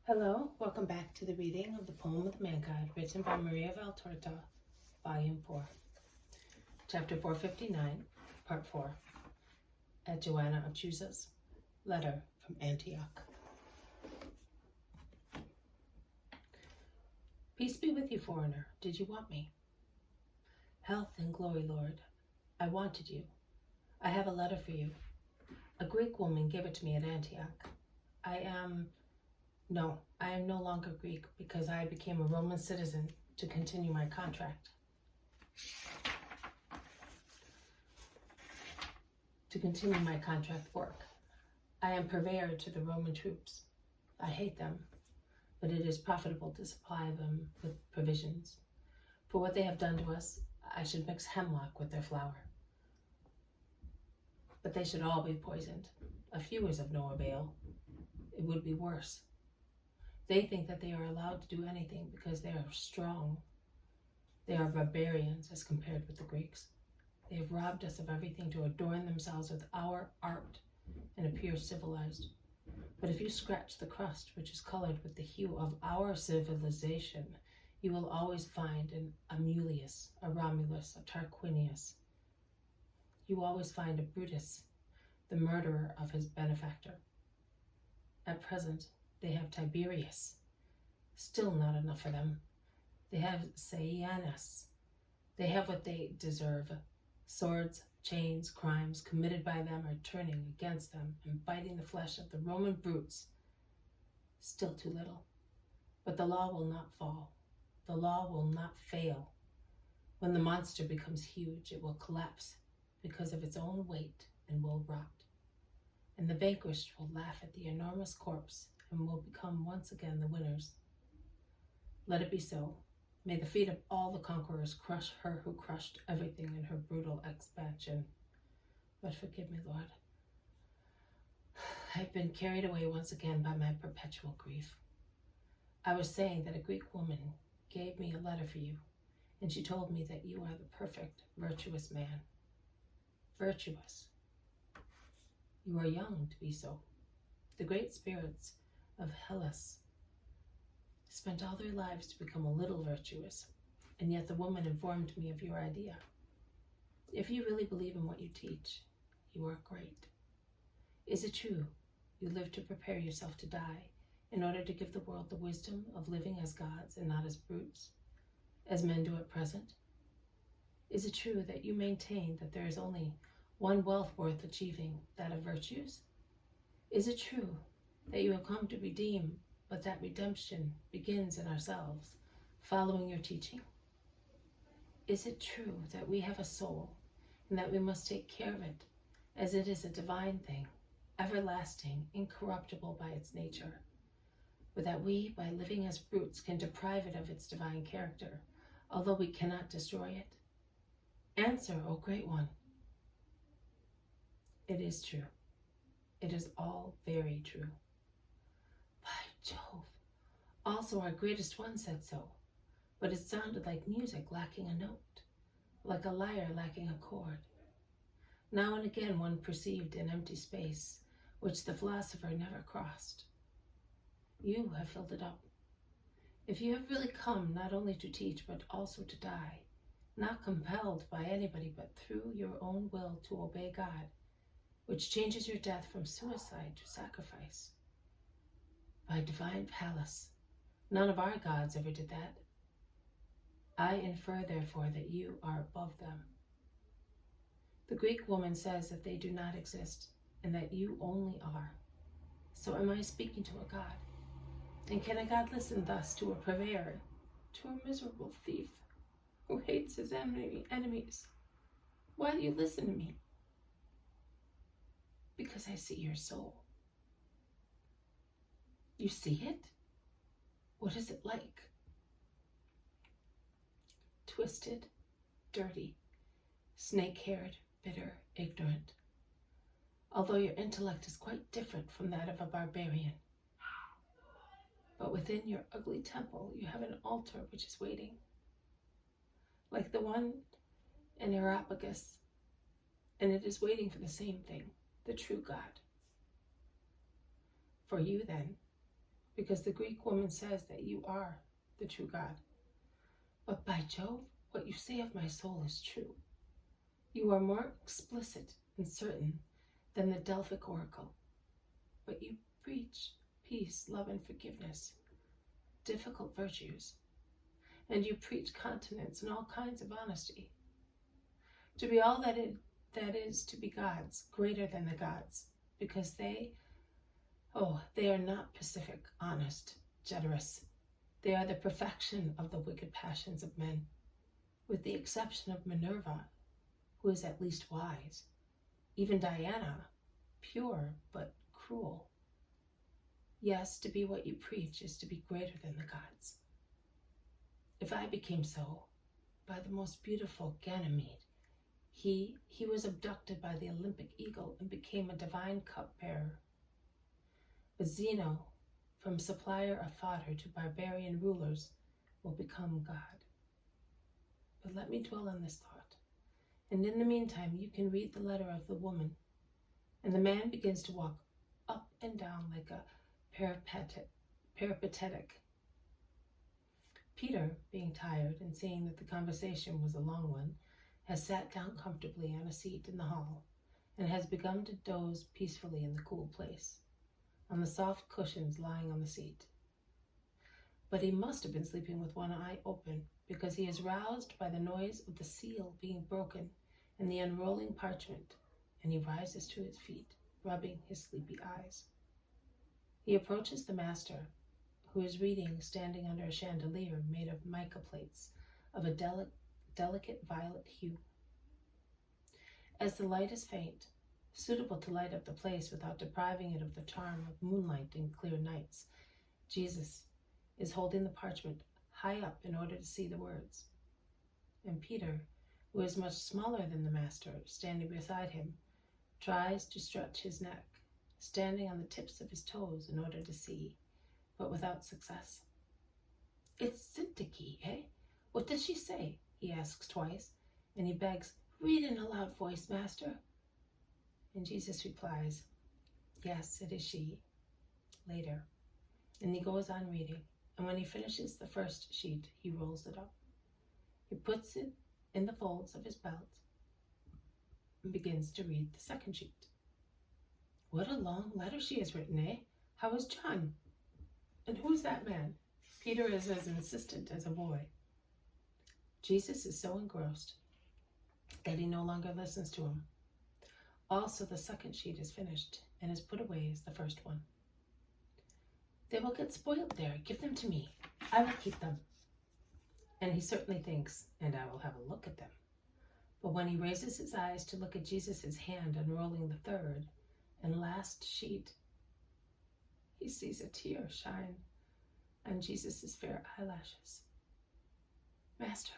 Hello, welcome back to the reading of the poem of the Man-God, written by Maria Valtorta, Volume 4, Chapter 459, Part 4, at Johanna of Chuza's letter from Antioch. Peace be with you, foreigner. Did you want me? Health and glory, Lord. I wanted you. I have a letter for you. A Greek woman gave it to me at Antioch. I am no longer Greek because I became a Roman citizen to continue my contract. Work. I am purveyor to the Roman troops. I hate them, but it is profitable to supply them with provisions. For what they have done to us, I should mix hemlock with their flour. But they should all be poisoned. A few is of no avail. It would be worse. They think that they are allowed to do anything because they are strong. They are barbarians as compared with the Greeks. They have robbed us of everything to adorn themselves with our art and appear civilized. But if you scratch the crust, which is colored with the hue of our civilization, you will always find an Amulius, a Romulus, a Tarquinius. You always find a Brutus, the murderer of his benefactor. At present, they have Tiberius. Still not enough for them. They have Seianus. They have what they deserve. Swords, chains, crimes committed by them are turning against them and biting the flesh of the Roman brutes. Still too little. But the law will not fall. The law will not fail. When the monster becomes huge, it will collapse because of its own weight and will rot. And the vanquished will laugh at the enormous corpse and will become once again the winners. Let it be so. May the feet of all the conquerors crush her who crushed everything in her brutal expansion. But forgive me, Lord. I've been carried away once again by my perpetual grief. I was saying that a Greek woman gave me a letter for you, and she told me that you are the perfect, virtuous man. Virtuous. You are young to be so. The great spirits of Hellas spent all their lives to become a little virtuous, and yet the woman informed me of your idea. If you really believe in what you teach, you are great. Is it true you live to prepare yourself to die in order to give the world the wisdom of living as gods and not as brutes, as men do at present? Is it true that you maintain that there is only one wealth worth achieving, that of virtues? Is it true that you have come to redeem, but that redemption begins in ourselves, following your teaching? Is it true that we have a soul and that we must take care of it, as it is a divine thing, everlasting, incorruptible by its nature, but that we, by living as brutes, can deprive it of its divine character, although we cannot destroy it? Answer, O Great One. It is true. It is all very true. By Jove, also our greatest one said so, but it sounded like music lacking a note, like a lyre lacking a chord. Now and again one perceived an empty space, which the philosopher never crossed. You have filled it up. If you have really come not only to teach, but also to die, not compelled by anybody, but through your own will to obey God, which changes your death from suicide to sacrifice. By divine Pallas, none of our gods ever did that. I infer, therefore, that you are above them. The Greek woman says that they do not exist, and that you only are. So am I speaking to a god? And can a god listen thus to a purveyor, to a miserable thief, who hates his enemies? Why do you listen to me? Because I see your soul. You see it? What is it like? Twisted, dirty, snake-haired, bitter, ignorant. Although your intellect is quite different from that of a barbarian. But within your ugly temple, you have an altar which is waiting, like the one in Areopagus, and it is waiting for the same thing, the true God. For you then, because the Greek woman says that you are the true God. But by Jove, what you say of my soul is true. You are more explicit and certain than the Delphic oracle, but you preach peace, love, and forgiveness, difficult virtues, and you preach continence and all kinds of honesty. To be all that is to be gods, greater than the gods, because they are not pacific, honest, generous. They are the perfection of the wicked passions of men, with the exception of Minerva, who is at least wise, even Diana, pure but cruel. Yes, to be what you preach is to be greater than the gods. If I became so, by the most beautiful Ganymede, he was abducted by the Olympic eagle and became a divine cupbearer. But Zeno, from supplier of fodder to barbarian rulers, will become God. But let me dwell on this thought, and in the meantime you can read the letter of the woman, and the man begins to walk up and down like a peripatetic. Peter, being tired and seeing that the conversation was a long one, has sat down comfortably on a seat in the hall, and has begun to doze peacefully in the cool place, on the soft cushions lying on the seat. But he must have been sleeping with one eye open, because he is roused by the noise of the seal being broken and the unrolling parchment, and he rises to his feet, rubbing his sleepy eyes. He approaches the master, who is reading standing under a chandelier made of mica plates of a delicate violet hue. As the light is faint, suitable to light up the place without depriving it of the charm of moonlight and clear nights, Jesus is holding the parchment high up in order to see the words. And Peter, who is much smaller than the master, standing beside him, tries to stretch his neck, standing on the tips of his toes in order to see, but without success. "It's Syntyche, eh? What does she say?" he asks twice, and he begs, "Read in a loud voice, master." And Jesus replies, "Yes, it is she," later. And he goes on reading, and when he finishes the first sheet, he rolls it up. He puts it in the folds of his belt and begins to read the second sheet. "What a long letter she has written, eh? How is John? And who is that man?" Peter is as insistent as a boy. Jesus is so engrossed that he no longer listens to him. Also, the second sheet is finished and is put away as the first one. "They will get spoiled there. Give them to me. I will keep them." And he certainly thinks, "And I will have a look at them." But when he raises his eyes to look at Jesus' hand unrolling the third and last sheet, he sees a tear shine on Jesus' fair eyelashes. "Master,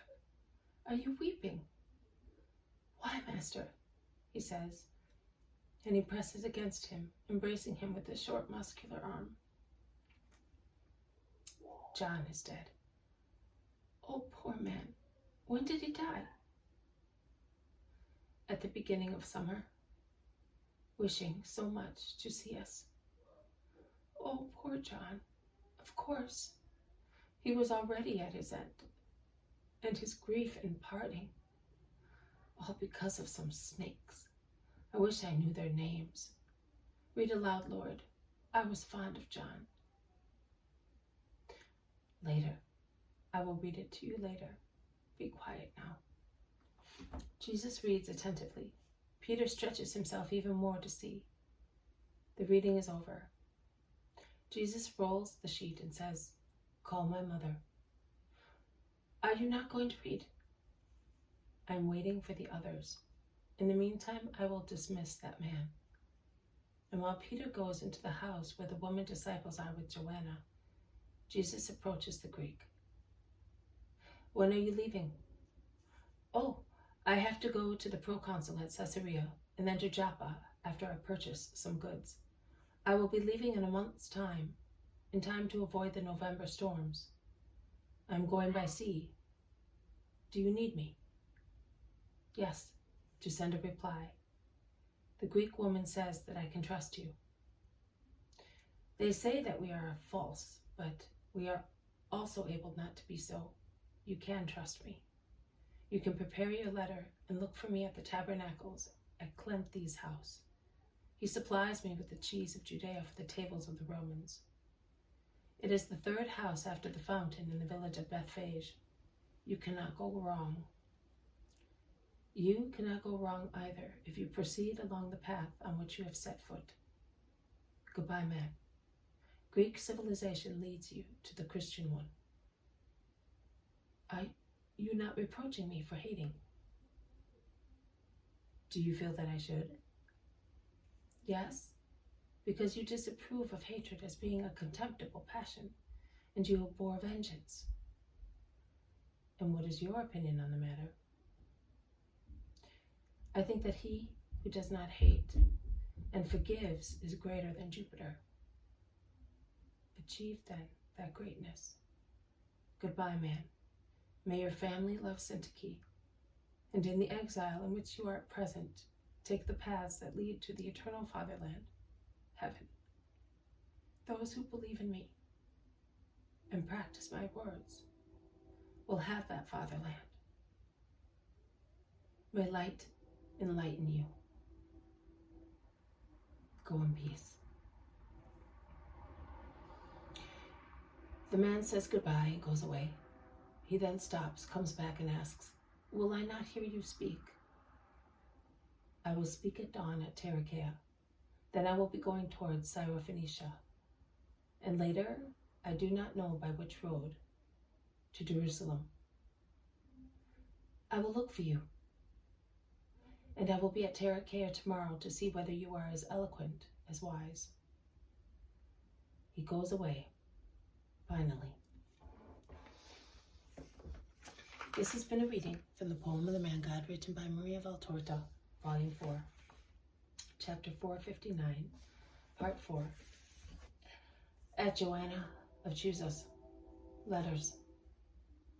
are you weeping?" "Why, Master?" he says, and he presses against him, embracing him with his short, muscular arm. "John is dead." "Oh, poor man. When did he die?" "At the beginning of summer, wishing so much to see us." "Oh, poor John. Of course. He was already at his end, and his grief in parting, all because of some snakes. I wish I knew their names. Read aloud, Lord. I was fond of John." "Later. I will read it to you later. Be quiet now." Jesus reads attentively. Peter stretches himself even more to see. The reading is over. Jesus rolls the sheet and says, "Call my mother." "Are you not going to read?" "I'm waiting for the others. In the meantime, I will dismiss that man." And while Peter goes into the house where the woman disciples are with Johanna, Jesus approaches the Greek. "When are you leaving?" "Oh, I have to go to the proconsul at Caesarea and then to Joppa after I purchase some goods. I will be leaving in a month's time, in time to avoid the November storms. I am going by sea. Do you need me?" "Yes, to send a reply. The Greek woman says that I can trust you." They say that we are false, but we are also able not to be so. You can trust me. You can prepare your letter and look for me at the tabernacles at Clemthi's house. He supplies me with the cheese of Judea for the tables of the Romans. It is the third house after the fountain in the village of Bethphage. You cannot go wrong. You cannot go wrong either if you proceed along the path on which you have set foot. Goodbye, man. Greek civilization leads you to the Christian one. Are you not reproaching me for hating? Do you feel that I should? Yes, because you disapprove of hatred as being a contemptible passion, and you abhor vengeance. And what is your opinion on the matter? I think that he who does not hate and forgives is greater than Jupiter. Achieve then that greatness. Goodbye, man. May your family love Syntyche, and in the exile in which you are at present, take the paths that lead to the eternal fatherland, heaven. Those who believe in me and practice my words will have that fatherland. May light enlighten you. Go in peace. The man says goodbye and goes away. He then stops, comes back and asks, "Will I not hear you speak?" "I will speak at dawn at Tarichaea. Then I will be going towards Syrophoenicia. And later, I do not know by which road, to Jerusalem. I will look for you. And I will be at Tarichaea tomorrow to see whether you are as eloquent as wise." He goes away, finally. This has been a reading from the poem of the Man God, written by Maria Valtorta, Volume 4, Chapter 459, Part 4, at Johanna of Chuza's Letters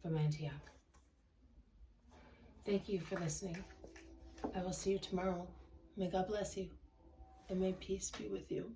from Antioch. Thank you for listening. I will see you tomorrow. May God bless you, and may peace be with you.